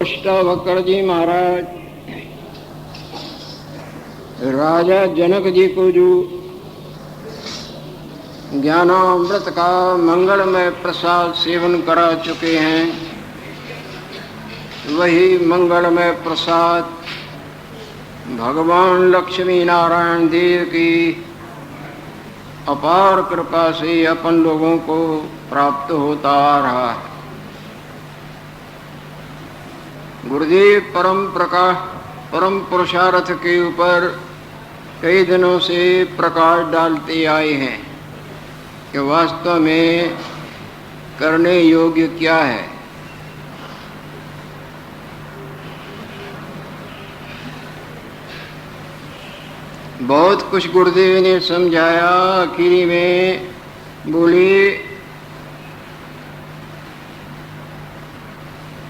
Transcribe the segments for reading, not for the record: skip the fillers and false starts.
अष्टावक्र जी महाराज राजा जनक जी को जो ज्ञानामृत का मंगलमय प्रसाद सेवन करा चुके हैं, वही मंगलमय प्रसाद भगवान लक्ष्मी नारायण देव की अपार कृपा से अपन लोगों को प्राप्त होता आ रहा है। गुरुदेव परम पुरुषार्थ के ऊपर कई दिनों से प्रकाश डालते आए हैं कि वास्तव में करने योग्य क्या है। बहुत कुछ गुरुदेव ने समझाया, आखिरी में बोले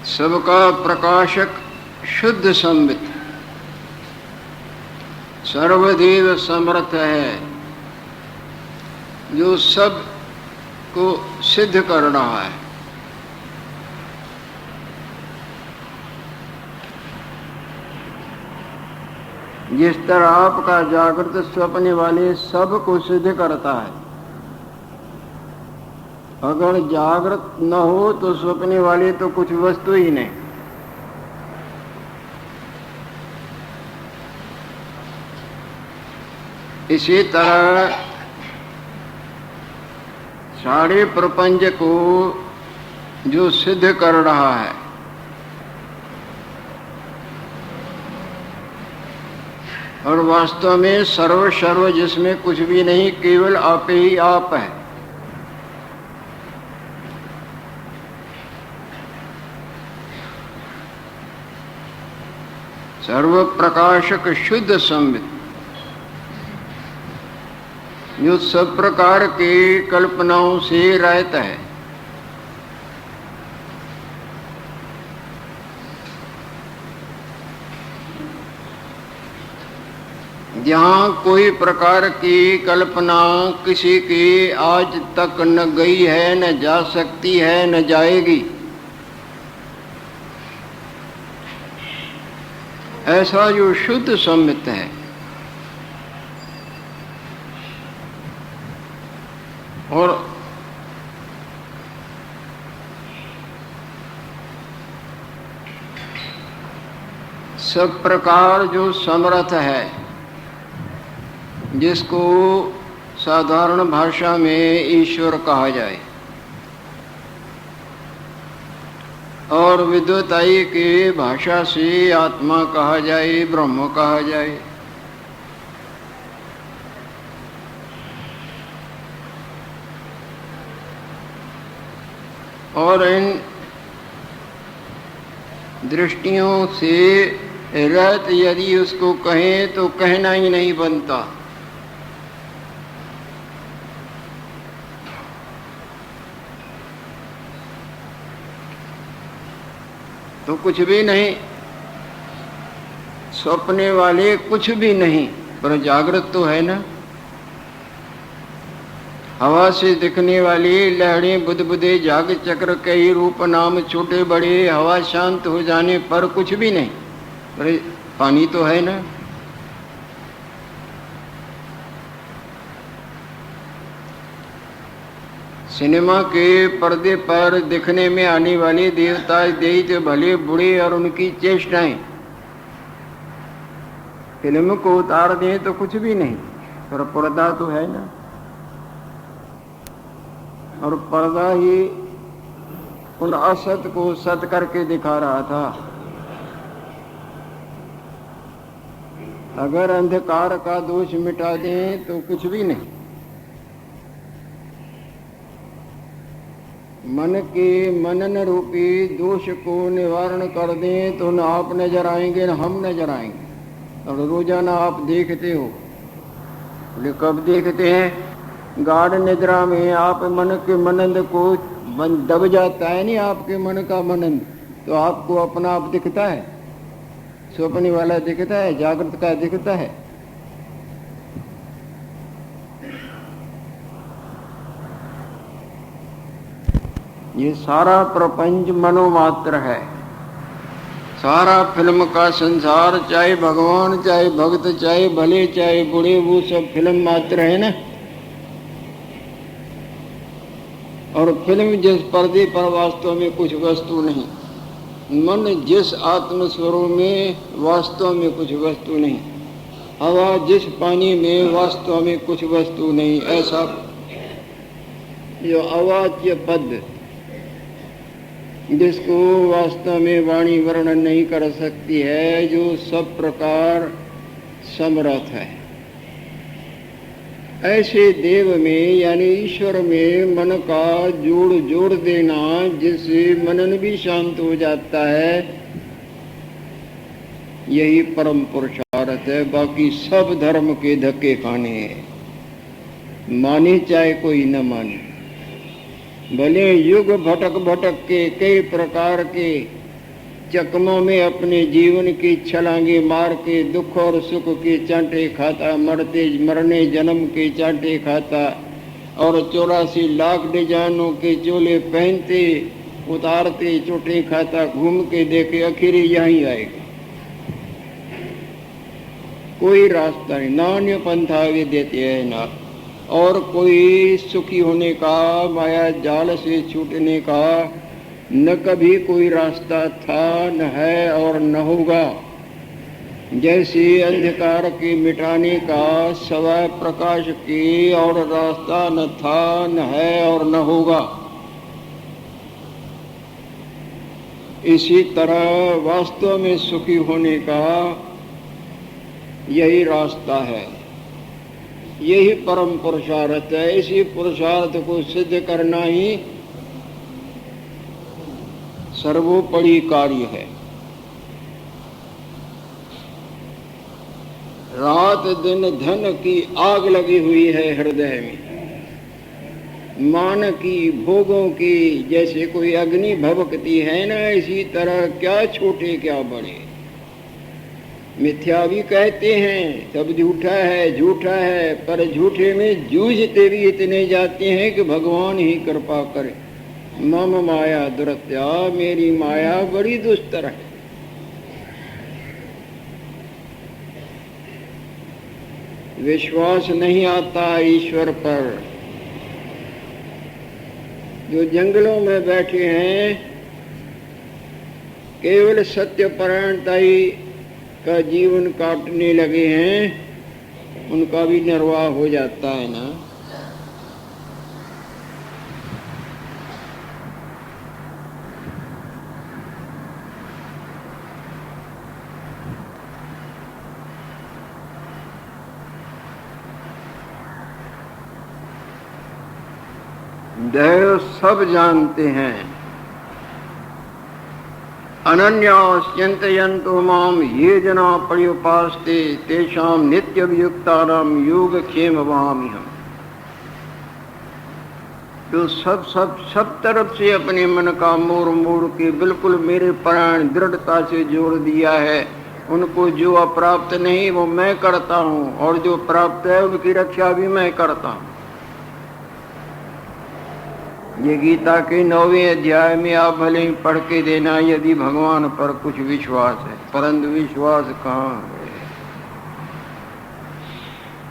सबका प्रकाशक शुद्ध संबित सर्वदेव समर्थ है, जो सब को सिद्ध कर रहा है। जिस तरह आपका जागृत स्वप्न वाले सब को सिद्ध करता है, अगर जागृत न हो तो स्वप्न वाले तो कुछ वस्तु ही नहीं। इसी तरह सारे प्रपंच को जो सिद्ध कर रहा है, और वास्तव में सर्व जिसमें कुछ भी नहीं, केवल आप ही आप है। सर्व प्रकाशक शुद्ध संबित, जो सब प्रकार के कल्पनाओं से रहित है। जहाँ कोई प्रकार की कल्पना किसी की आज तक न गई है, न जा सकती है, न जाएगी, ऐसा जो शुद्ध संबित है, और सब प्रकार जो समर्थ है, जिसको साधारण भाषा में ईश्वर कहा जाए, और विद्वताई के भाषा से आत्मा कहा जाए, ब्रह्म कहा जाए। और इन दृष्टियों से रहित यदि उसको कहें तो कहना ही नहीं बनता। तो कुछ भी नहीं, सपने वाले कुछ भी नहीं, पर जागृत तो है ना। हवा से दिखने वाली लहरें बुदबुदे जाग चक्र कई रूप नाम छोटे बड़े, हवा शांत हो जाने पर कुछ भी नहीं, पर पानी तो है ना। सिनेमा के पर्दे पर दिखने में आने वाले देवता दैत्य भले बुढ़े और उनकी चेष्टाएं फिल्म को उतार दें तो कुछ भी नहीं, पर पर्दा तो है ना। और पर्दा ही उन असत को सत करके दिखा रहा था। अगर अंधकार का दोष मिटा दें तो कुछ भी नहीं। मन के मनन रूपी दोष को निवारण कर दें तो न आप नजर आएंगे न हम नजर आएंगे। और रोजाना आप देखते हो, बोले कब देखते हैं? गाढ़ निद्रा में आप मन के मनन को दब जाता है नहीं आपके मन का मनन, तो आपको अपना आप दिखता है, स्वप्न वाला दिखता है, जागृत का दिखता है। ये सारा प्रपंच मनोमात्र है। सारा फिल्म का संसार, चाहे भगवान चाहे भक्त चाहे भले चाहे बुरे, वो सब फिल्म मात्र है ना। और फिल्म जिस पर्दे पर वास्तव में कुछ वस्तु नहीं, मन जिस आत्मस्वरूप में वास्तव में कुछ वस्तु नहीं, हवा जिस पानी में वास्तव में कुछ वस्तु नहीं, ऐसा जो अवाच्य पद जिसको वास्तव में वाणी वर्णन नहीं कर सकती है, जो सब प्रकार समर्थ है, ऐसे देव में यानी ईश्वर में मन का जोड़ देना, जिससे मनन भी शांत हो जाता है, यही परम पुरुषार्थ है। बाकी सब धर्म के धक्के खाने हैं, माने चाहे कोई न माने। भले युग भटक के कई प्रकार के चकमों में अपने जीवन की छलांगे मार के दुख और सुख के चांटे खाता, मरने जन्म के चांटे खाता, और 84 लाख डिजाइनों के चोले पहनते उतारते चोटे खाता, घूम के देखे आखिर यहीं आएगा। कोई रास्ता नहीं, ना अन्य पंथा आगे देते हैं ना, और कोई सुखी होने का, माया जाल से छूटने का न कभी कोई रास्ता था, न है और न होगा। जैसे अंधकार के मिटाने का सवय प्रकाश की और रास्ता न था, न है और न होगा, इसी तरह वास्तव में सुखी होने का यही रास्ता है, यही परम पुरुषार्थ है। इसी पुरुषार्थ को सिद्ध करना ही सर्वोपरि कार्य है। रात दिन धन की आग लगी हुई है हृदय में, मान की भोगों की जैसे कोई अग्नि भभकती है ना, इसी तरह क्या छोटे क्या बड़े मिथ्या भी कहते हैं, सब झूठा है, पर झूठे में जूझते भी इतने जाते हैं कि भगवान ही कृपा करे। मम माया दुरत्या, मेरी माया बड़ी दुस्तर है। विश्वास नहीं आता ईश्वर पर। जो जंगलों में बैठे हैं, केवल सत्यपरायणताई का जीवन काटने लगे हैं, उनका भी निर्वाह हो जाता है ना। दैव सब जानते हैं। अनन्यास चिंतयन्तो माम ये जना पर्युपास्ते तेषां नित्यभियुक्तानां योगक्षेम वहाम्यहम्। जो सब तरफ से अपने मन का मोड़ के बिल्कुल मेरे प्राण दृढ़ता से जोड़ दिया है, उनको जो अप्राप्त नहीं वो मैं करता हूँ, और जो प्राप्त है उनकी रक्षा भी मैं करता हूँ। ये गीता के 9वें अध्याय में आप भले ही पढ़ के देना, यदि भगवान पर कुछ विश्वास है, परंतु विश्वास कहाँ है।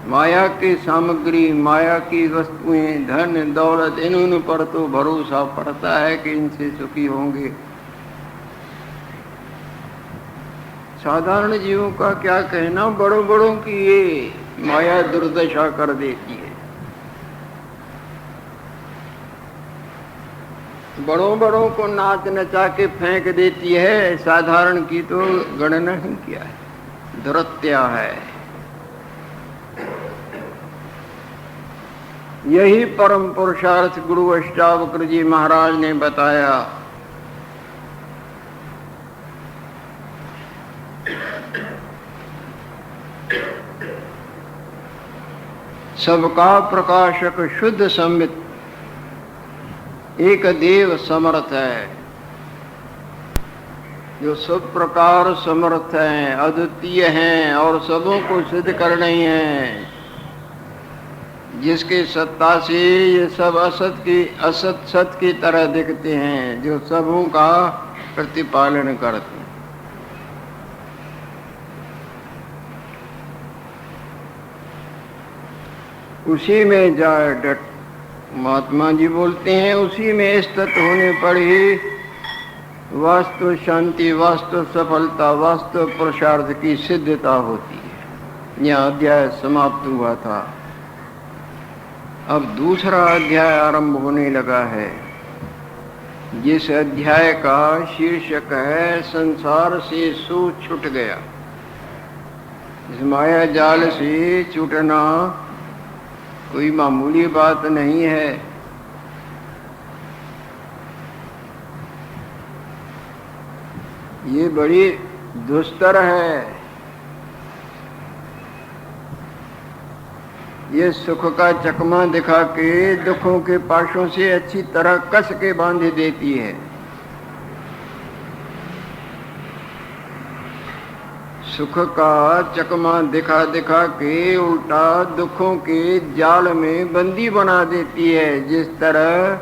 माया की सामग्री, माया की वस्तुएं, धन दौलत, इन पर तो भरोसा पड़ता है कि इनसे सुखी होंगे। साधारण जीवों का क्या कहना, बड़ों की ये माया दुर्दशा कर देती है। बड़ों को नाच नचा के फेंक देती है, साधारण की तो गणना ही किया है, दुरत्या है। यही परम पुरुषार्थ गुरु अष्टावक्र जी महाराज ने बताया। सबका प्रकाशक शुद्ध संवित एक देव समर्थ है, जो सब प्रकार समर्थ हैं, अद्वितीय हैं और सबों को सिद्ध कर रहे हैं, जिसके सत्ता से ये सब असत सत की तरह दिखते हैं, जो सबों का प्रतिपालन करते हैं। उसी में जाए डट। महात्मा जी बोलते हैं उसी में स्थित होने पर ही वास्तु शांति, वास्तु सफलता, वास्तु पुरुषार्थ की सिद्धता होती है। यह अध्याय समाप्त हुआ था। अब दूसरा अध्याय आरंभ होने लगा है, जिस अध्याय का शीर्षक है संसार से सो छूट गया। इस माया जाल से छूटना कोई मामूली बात नहीं है। ये बड़ी दुस्तर है। ये सुख का चकमा दिखा के दुखों के पाशों से अच्छी तरह कस के बांध देती है। सुख का चकमा दिखा दिखा के उल्टा दुखों के जाल में बंदी बना देती है। जिस तरह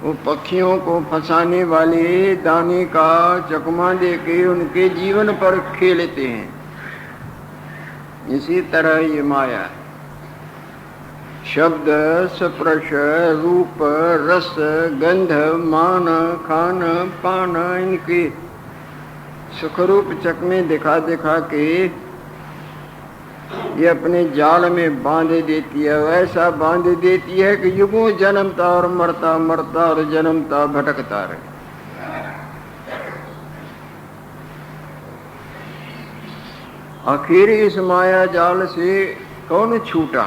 वो पक्षियों को फंसाने वाले दाने का चकमा देके उनके जीवन पर खेलते हैं, इसी तरह ये माया शब्द, स्पर्श, रूप, रस, गंध, मान, खान, पान, इनके सुखरूप चकमे दिखा दिखा के ये अपने जाल में बांध देती है। वैसा बांध देती है कि युगों जन्मता और मरता, मरता और जन्मता, भटकता रहे। आखिर इस माया जाल से कौन छूटा,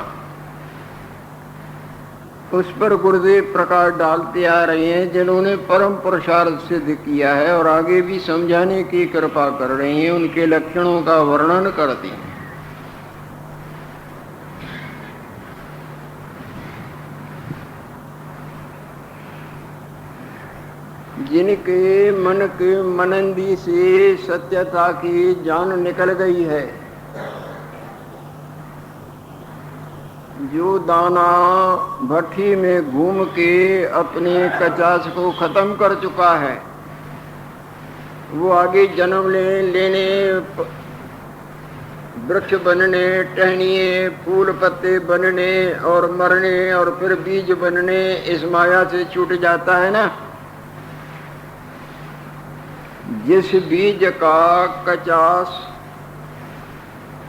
उस पर गुरुदेव प्रकाश डालते आ रहे हैं, जिन्होंने परम पुरुषार्थ सिद्ध किया है और आगे भी समझाने की कृपा कर रहे हैं। उनके लक्षणों का वर्णन करते हैं। जिनके मन के मनंदी से सत्यता की जान निकल गई है, जो दाना भट्टी में घूम के अपने कचास को खत्म कर चुका है, वो आगे जन्म लेने, वृक्ष बनने, टहनिए, फूल पत्ते बनने और मरने और फिर बीज बनने, इस माया से छूट जाता है ना। जिस बीज का कचास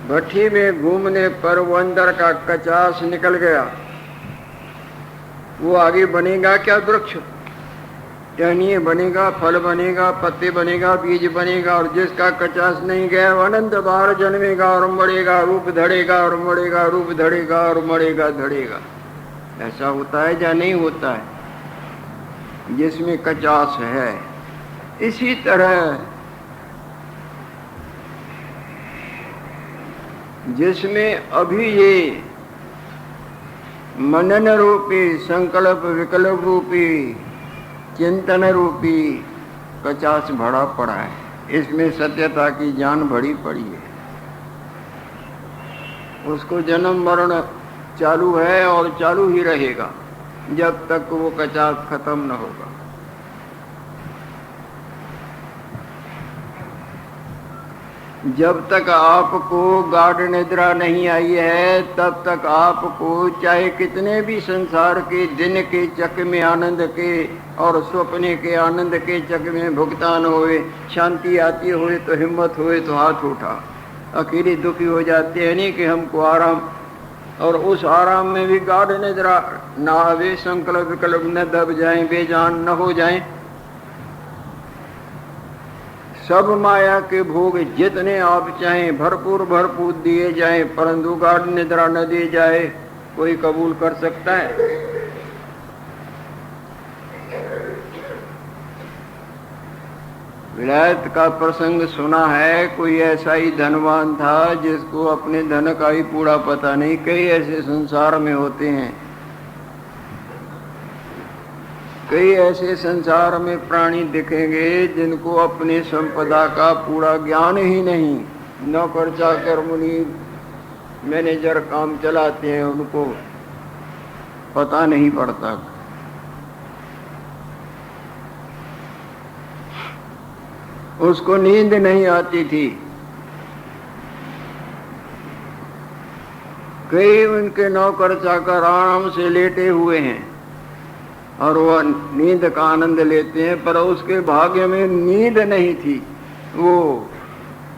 भट्टी में घूमने पर वो अंदर का कचास निकल गया, वो आगे बनेगा क्या? वृक्ष, टहनिए बनेगा, फल बनेगा, पत्ते बनेगा, बीज बनेगा। और जिसका कचास नहीं गया वो अनंत बार जन्मेगा और मरेगा, रूप धड़ेगा और मरेगा, रूप धड़ेगा और मरेगा, धड़ेगा। ऐसा होता है या नहीं होता है जिसमें कचास है? इसी तरह जिसमें अभी ये मनन रूपी, संकल्प विकल्प रूपी, चिंतन रूपी कचास भरा पड़ा है, इसमें सत्यता की जान भरी पड़ी है। उसको जन्म मरण चालू है और चालू ही रहेगा जब तक वो कचास खत्म न होगा। जब तक आपको गाढ़ निद्रा नहीं आई है, तब तक आपको चाहे कितने भी संसार के दिन के चक में आनंद के और स्वप्ने के आनंद के चक में भुगतान होए, शांति आती होए तो हिम्मत होए तो हाथ उठा। अकेले दुखी हो जाते हैं नहीं कि हमको आराम, और उस आराम में भी गाढ़ निद्रा ना आवे, संकल्प विकल्प न दब जाए, बेजान न हो जाए। सब माया के भोग जितने आप चाहें भरपूर भरपूर दिए जाएं, परंतु गाढ़ निद्रा न दी जाए, कोई कबूल कर सकता है? विलायत का प्रसंग सुना है। कोई ऐसा ही धनवान था जिसको अपने धन का ही पूरा पता नहीं। कई ऐसे संसार में होते हैं, कई ऐसे संसार में प्राणी दिखेंगे जिनको अपने संपदा का पूरा ज्ञान ही नहीं। नौकर चाकर मुनि मैनेजर काम चलाते हैं, उनको पता नहीं पड़ता। उसको नींद नहीं आती थी। कई उनके नौकर चाकर आराम से लेटे हुए हैं और वह नींद का आनंद लेते हैं, पर उसके भाग्य में नींद नहीं थी। वो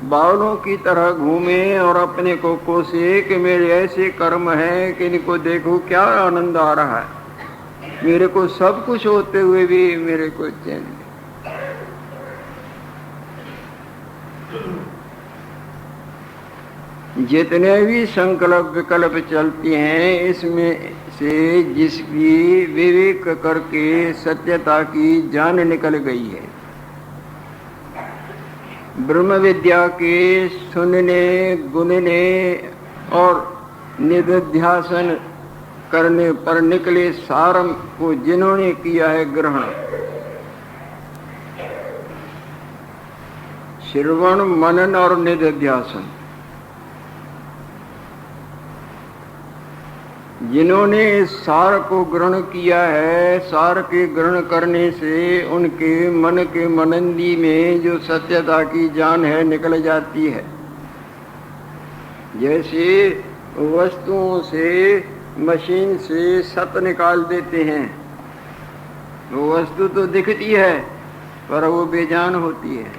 बावलों की तरह घूमे और अपने को कोसे कि मेरे ऐसे कर्म हैं कि इनको देखो क्या आनंद आ रहा है, मेरे को सब कुछ होते हुए भी मेरे को चैन नहीं। जितने भी संकल्प विकल्प चलते हैं, इसमें से जिसकी विवेक करके सत्यता की जान निकल गई है, ब्रह्म विद्या के सुनने गुनने और निधिध्यासन करने पर निकले सार को जिन्होंने किया है ग्रहण, श्रवण मनन और निधिध्यासन, जिन्होंने इस सार को ग्रहण किया है, सार के ग्रहण करने से उनके मन के मनंदी में जो सत्यता की जान है निकल जाती है। जैसे वस्तुओं से मशीन से सत निकाल देते हैं, वो वस्तु तो दिखती है पर वो बेजान होती है।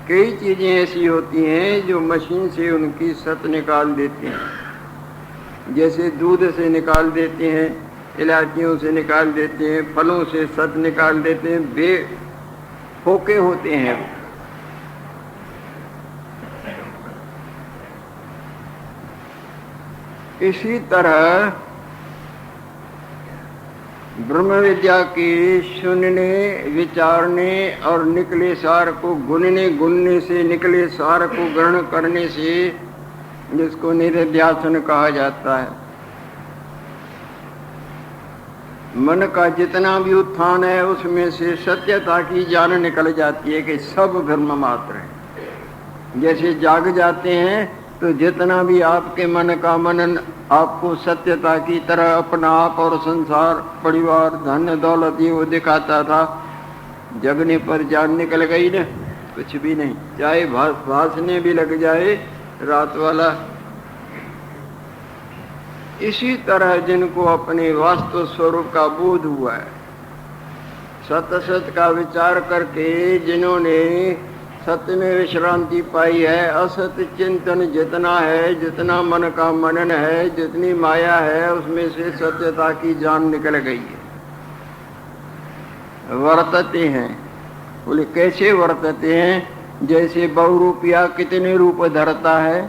कई चीजें ऐसी होती हैं जो मशीन से उनकी सत निकाल देते हैं, जैसे दूध से निकाल देते हैं, इलायचियों से निकाल देते हैं, फलों से सत निकाल देते हैं, बेफोके होते हैं। इसी तरह ब्रह्म विद्या के सुनने विचारने और निकले सार को गुनने गुनने से निकले सार को ग्रहण करने से, जिसको निधिध्यासन कहा जाता है, मन का जितना भी उत्थान है उसमें से सत्यता की जान निकल जाती है कि सब ब्रह्म मात्र है। जैसे जाग जाते हैं तो जितना भी आपके मन का मनन आपको सत्यता की तरह अपना आप और संसार परिवार धन दौलत ये वो दिखाता था, जगने पर जान निकल गई ना, कुछ भी नहीं, चाहे भासने भी लग जाए रात वाला। इसी तरह जिनको अपने वास्तव स्वरूप का बोध हुआ है, सत्य सत्य का विचार करके जिन्होंने सत्य में विश्रांति पाई है, असत्य चिंतन जितना है, जितना मन का मनन है, जितनी माया है, उसमें से सत्यता की जान निकल गई है। वर्तते हैं, बोले कैसे वर्तते हैं? जैसे बहुरूपिया कितने रूप धरता है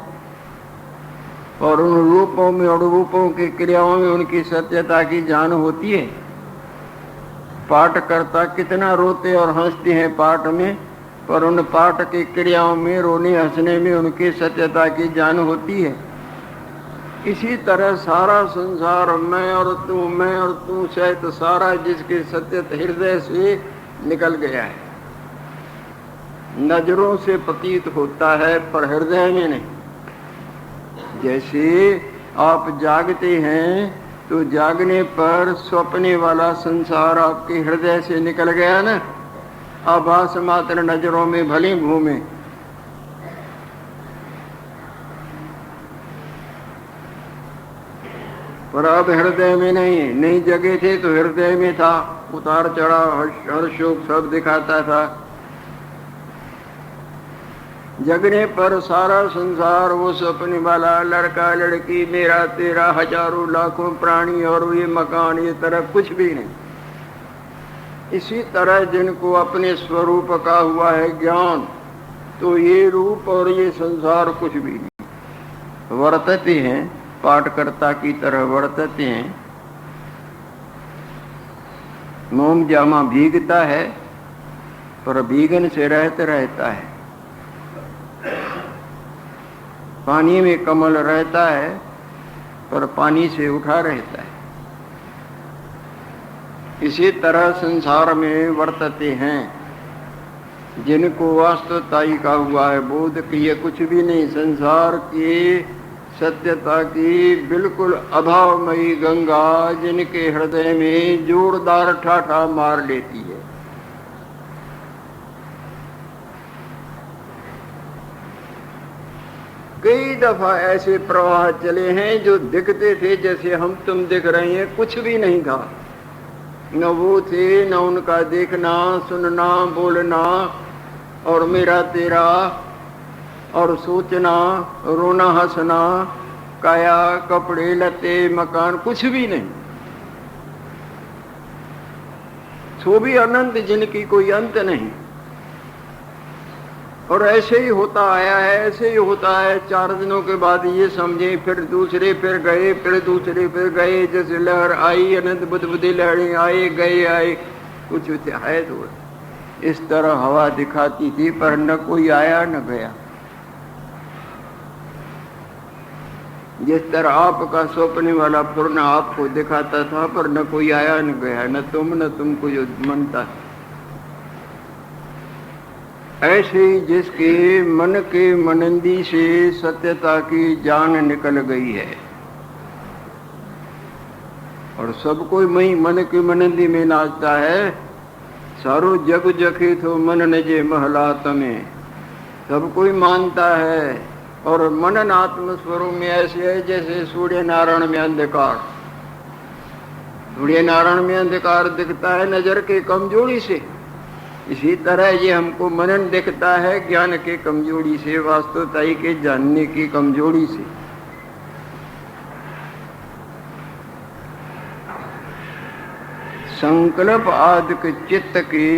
और उन रूपों में और रूपों की क्रियाओं में उनकी सत्यता की जान होती है। पाठ करता कितना रोते और हंसते हैं पाठ में, पर उन पाठ की क्रियाओं में रोने हंसने में उनकी सत्यता की जान होती है। इसी तरह सारा संसार मैं और तू सहित सारा जिसके सत्य हृदय से निकल गया है, नजरों से प्रतीत होता है पर हृदय में नहीं। जैसे आप जागते हैं तो जागने पर स्वप्ने वाला संसार आपके हृदय से निकल गया ना, आभास मात्र नजरों में भले घूमे, पर अब हृदय में नहीं जगे थे तो हृदय में था, उतार चढ़ाव हर्ष शोक सब दिखाता था। जगने पर सारा संसार वो सपने वाला लड़का लड़की मेरा तेरा हजारों लाखों प्राणी और ये मकान ये तरह कुछ भी नहीं। इसी तरह जिनको अपने स्वरूप का हुआ है ज्ञान, तो ये रूप और ये संसार कुछ भी नहीं। वर्तते हैं, पाठकर्ता की तरह वर्तते हैं। मोम जामा भीगता है पर भीगन से रहता है, पानी में कमल रहता है पर पानी से उठा रहता है। इसी तरह संसार में वर्तते हैं जिनको वास्तवताई का हुआ है बोध कि ये कुछ भी नहीं, संसार की सत्यता की बिल्कुल अभावमयी गंगा जिनके हृदय में जोरदार ठाठा मार लेती है। कई दफा ऐसे प्रवाह चले हैं जो दिखते थे जैसे हम तुम दिख रहे हैं, कुछ भी नहीं था, न वो थे न उनका देखना, सुनना, बोलना और मेरा तेरा और सोचना, रोना, हंसना, काया, कपड़े लत्ते, मकान, कुछ भी नहीं। सो भी अनंत जिनकी कोई अंत नहीं। और ऐसे ही होता आया है, ऐसे ही होता है। 4 दिनों के बाद ये समझे, फिर दूसरे, फिर गए, फिर दूसरे, फिर गए। जैसे लहर आई, अनंत बुद्ध लहरें आए गए आए, कुछ है तो इस तरह हवा दिखाती थी, पर न कोई आया न गया। जिस तरह आपका स्वप्न वाला पूर्ण आपको दिखाता था, पर न कोई आया न गया, न तुमको जो मनता। ऐसे ही जिसके मन के मनंदी से सत्यता की जान निकल गई है, और सब कोई मई मन की मनंदी में नाचता है। सारो जग जखे तो मन नजे महलात में, सब कोई मानता है। और मनन आत्म स्वरूप में ऐसे है जैसे सूर्य नारायण में अंधकार। सूर्य नारायण में अंधकार दिखता है नजर के कमजोरी से, इसी तरह ये हमको मनन दिखता है ज्ञान के कमजोरी से, वास्तवताई के जानने की कमजोरी से। संकल्प आदिक चित्त के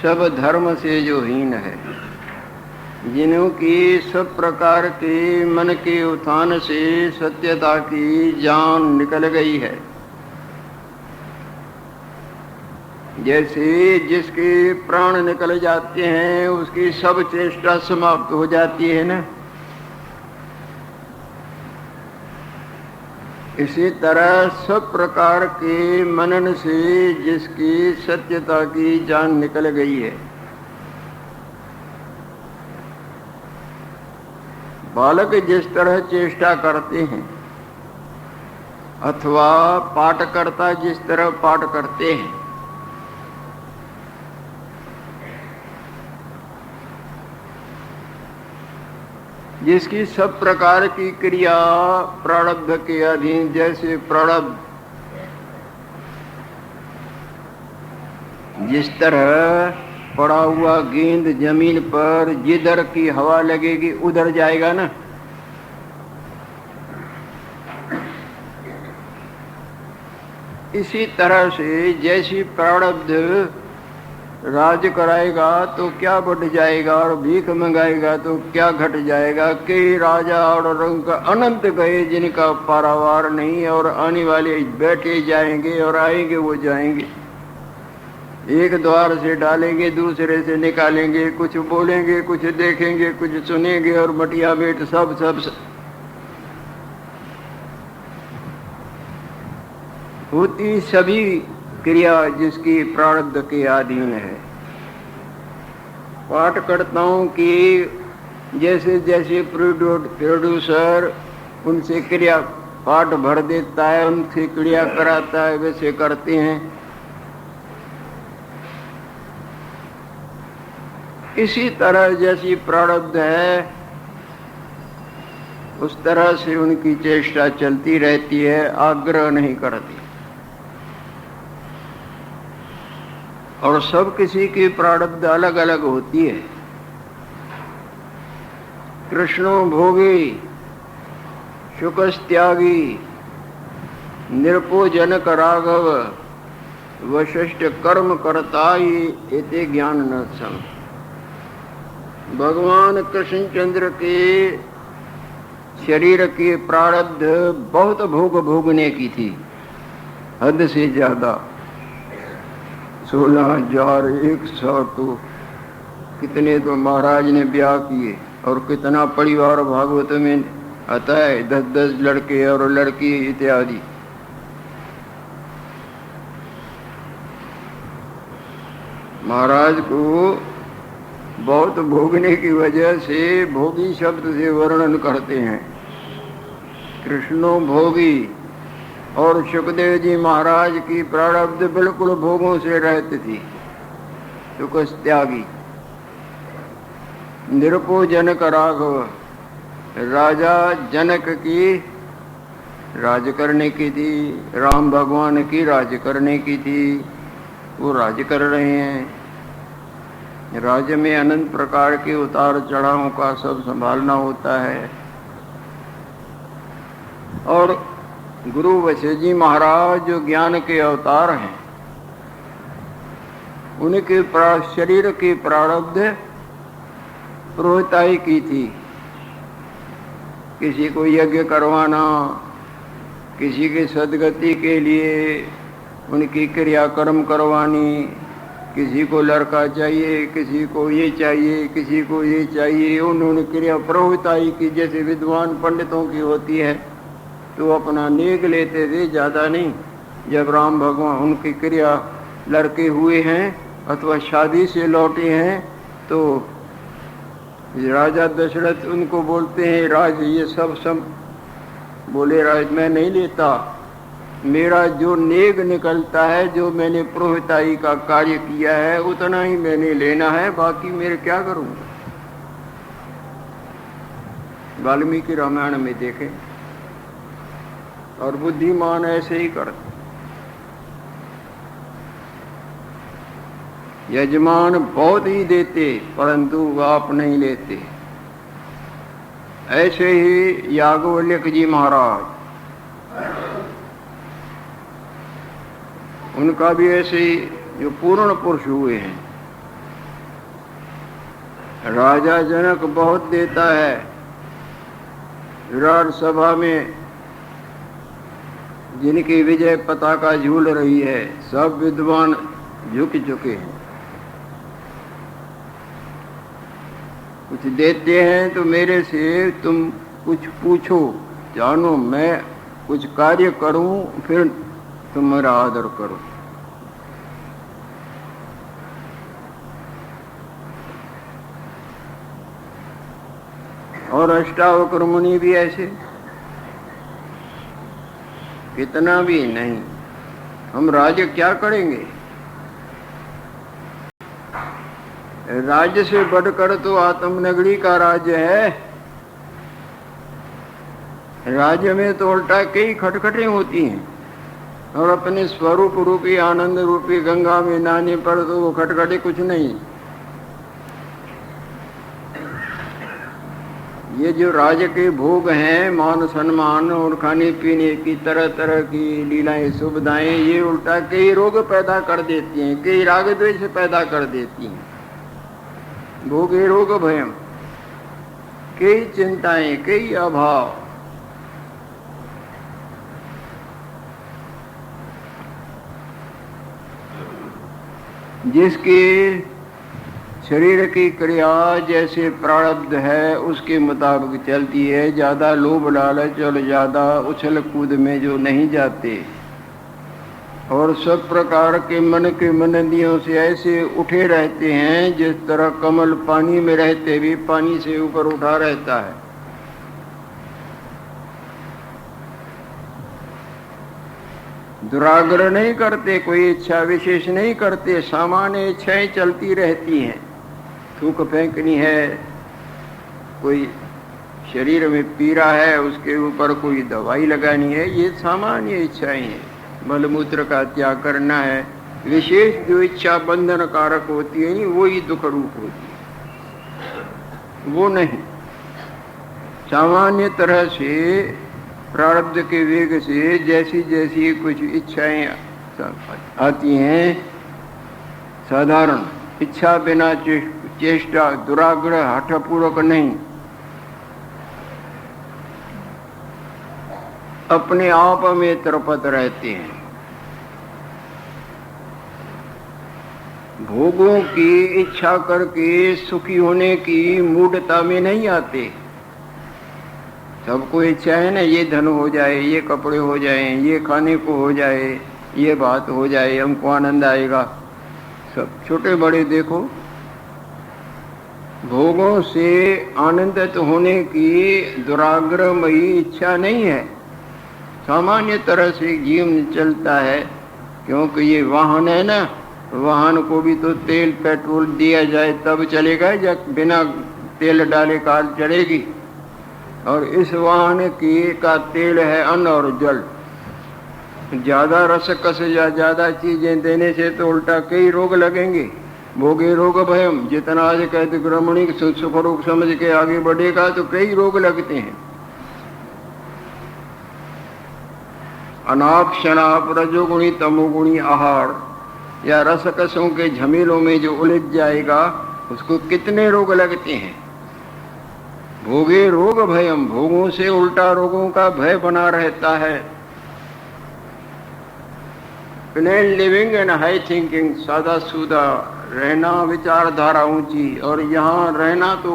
सब धर्म से जो हीन है, जिन्हों की सब प्रकार के मन के उत्थान से सत्यता की जान निकल गई है। जैसे जिसके प्राण निकल जाते हैं उसकी सब चेष्टा समाप्त हो जाती है ना, इसी तरह सब प्रकार के मनन से जिसकी सत्यता की जान निकल गई है। बालक जिस तरह चेष्टा करते हैं अथवा पाठकर्ता जिस तरह पाठ करते हैं, जिसकी सब प्रकार की क्रिया प्रारब्ध के अधीन, जैसे प्रारब्ध जिस तरह पड़ा हुआ गेंद जमीन पर जिधर की हवा लगेगी उधर जाएगा ना, इसी तरह से जैसी प्रारब्ध राज कराएगा तो क्या बढ़ जाएगा, और भीख मंगाएगा तो क्या घट जाएगा। कई राजा और रंग अनंत गए जिनका पारावार नहीं, और आने वाले बैठे जाएंगे और आएंगे वो जाएंगे। एक द्वार से डालेंगे दूसरे से निकालेंगे, कुछ बोलेंगे कुछ देखेंगे कुछ सुनेंगे, और मटिया बेट सब होती सभी क्रिया जिसकी प्रारब्ध के अधीन है। पाठकर्ताओं की जैसे जैसे प्रोड्यूसर उनसे क्रिया पाठ भर देता है, उनसे क्रिया कराता है, वैसे करते हैं। इसी तरह जैसी प्रारब्ध है उस तरह से उनकी चेष्टा चलती रहती है, आग्रह नहीं करती। और सब किसी की प्रारब्ध अलग अलग होती है। कृष्णो भोगी शुकस्त्यागी निरपो जनक राघव वशिष्ठ कर्म करताई एते ज्ञान न सम। भगवान कृष्णचंद्र के शरीर की प्रारब्ध बहुत भोग भोगने की थी, हद से ज्यादा। 16,100 तो कितने तो महाराज ने ब्याह किए, और कितना परिवार भागवत में आता है, 10-10 लड़के और लड़की इत्यादि। महाराज को बहुत भोगने की वजह से भोगी शब्द से वर्णन करते हैं। कृष्णो भोगी, और सुखदेव जी महाराज की प्रारब्ध बिल्कुल भोगों से रहती थी। सुख त्यागी निरपो जनक राघव, राजा जनक की राज करने की थी, राम भगवान की राज करने की थी, वो राज कर रहे हैं। राज्य में अनंत प्रकार के उतार चढ़ावों का सब संभालना होता है। और गुरु वशिष्ठ जी महाराज जो ज्ञान के अवतार हैं, उनके शरीर की प्रारब्ध पुरोहिताई की थी। किसी को यज्ञ करवाना, किसी के सदगति के लिए उनकी क्रियाकर्म करवानी, किसी को लड़का चाहिए, किसी को ये चाहिए, किसी को ये चाहिए, उन्होंने क्रिया पुरोहिताई की जैसे विद्वान पंडितों की होती है। तो अपना नेक लेते थे, ज़्यादा नहीं। जब राम भगवान उनकी क्रिया लड़के हुए हैं अथवा शादी से लौटे हैं, तो राजा दशरथ उनको बोलते हैं, राज ये सब बोले, राज मैं नहीं लेता, मेरा जो नेक निकलता है, जो मैंने पुरोहिताई का कार्य किया है, उतना ही मैंने लेना है, बाकी मेरे क्या करूँगा। वाल्मीकि रामायण में देखें। और बुद्धिमान ऐसे ही करते। यजमान बहुत ही देते, परंतु आप नहीं लेते। ऐसे ही याज्ञवल्क्य जी महाराज, उनका भी ऐसे ही जो पूर्ण पुरुष हुए हैं। राजा जनक बहुत देता है। विराट सभा में जिनकी विजय पताका झूल रही है, सब विद्वान झुक चुके हैं। कुछ देते हैं तो मेरे से तुम कुछ पूछो, जानो, मैं कुछ कार्य करूं, फिर तुम मेरा आदर करो। और अष्टावक्र मुनि भी ऐसे, कितना भी नहीं। हम राज्य क्या करेंगे? राज्य से बढ़कर तो आत्मनगरी का राज्य है। राज्य में तो उल्टा कई खटखटें होती हैं, और अपने स्वरूप रूपी आनंद रूपी गंगा में नहाने पर तो वो खटखटे कुछ नहीं। ये जो राज्य के भोग हैं, मान सम्मान और खाने पीने की तरह तरह की लीलाएं सुविधाएं, ये उल्टा कई रोग पैदा कर देती हैं, कई राग द्वेष पैदा कर देती हैं। भोगे रोग भयम, कई चिंताएं, कई अभाव। जिसके शरीर की क्रिया जैसे प्रारब्ध है उसके मुताबिक चलती है। ज़्यादा लोभ लालच और ज़्यादा उछल कूद में जो नहीं जाते, और सब प्रकार के मन के मनंदियों से ऐसे उठे रहते हैं जिस तरह कमल पानी में रहते भी पानी से ऊपर उठा रहता है। दुराग्रह नहीं करते, कोई इच्छा विशेष नहीं करते, सामान्य इच्छाएं चलती रहती हैं। थूक फेंकनी है, कोई शरीर में पीड़ा है, उसके ऊपर कोई दवाई लगानी है, ये सामान्य इच्छाएं हैं। मलमूत्र का त्याग करना है, विशेष जो इच्छा बंधन कारक होती है वो ही दुख रूप होती है, वो नहीं। सामान्य तरह से प्रारब्ध के वेग से जैसी जैसी कुछ इच्छाएं आती हैं, साधारण इच्छा बिना चेष्टा, दुराग्रह, हठपूर्वक नहीं, अपने आप में तृप्त रहते हैं। भोगों की इच्छा करके सुखी होने की मूढ़ता में नहीं आते। सबको इच्छा है ना, ये धन हो जाए, ये कपड़े हो जाए, ये खाने को हो जाए, ये बात हो जाए, हमको आनंद आएगा। सब छोटे बड़े देखो, भोगों से आनंदित होने की दुराग्रहमयी इच्छा नहीं है। सामान्य तरह से जीवन चलता है, क्योंकि ये वाहन है ना, वाहन को भी तो तेल पेट्रोल दिया जाए तब चलेगा, या बिना तेल डाले कार चलेगी। और इस वाहन की का तेल है अन्न और जल। ज्यादा रसकस या ज्यादा चीजें देने से तो उल्टा कई रोग लगेंगे। भोगे रोग भयम, जितना आज कहते क्रमणिक सुख रूप समझ के आगे बढ़ेगा तो कई रोग लगते हैं। अनाप शनाप रजोगुणी तमोगुणी आहार या रसकसों के झमेलों में जो उलझ जाएगा उसको कितने रोग लगते हैं। भोगे रोग भयम, भोगों से उल्टा रोगों का भय बना रहता है। Plane living and high thinking, सादा सूदा रहना, विचारधारा ऊंची, और यहाँ रहना तो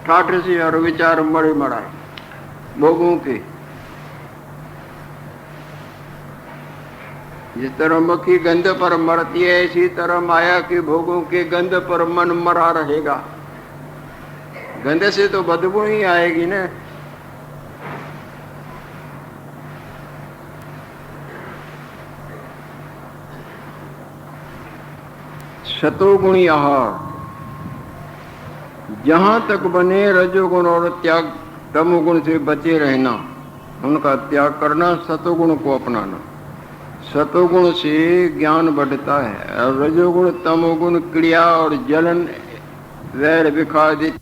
ठाठ से और विचार मरे मराए भोगों के। जिस तरह मक्खी गंध पर मरती है, इसी तरह माया के भोगों के गंध पर मन मरा रहेगा। गंध से तो बदबू ही आएगी ना। शतोगुणी आहार, जहां तक बने रजोगुण और त्याग तमोगुण से बचे रहना, उनका त्याग करना, सतोगुण को अपनाना। सतोगुण से ज्ञान बढ़ता है और रजोगुण तमोगुण क्रिया और जलन वैर विखादित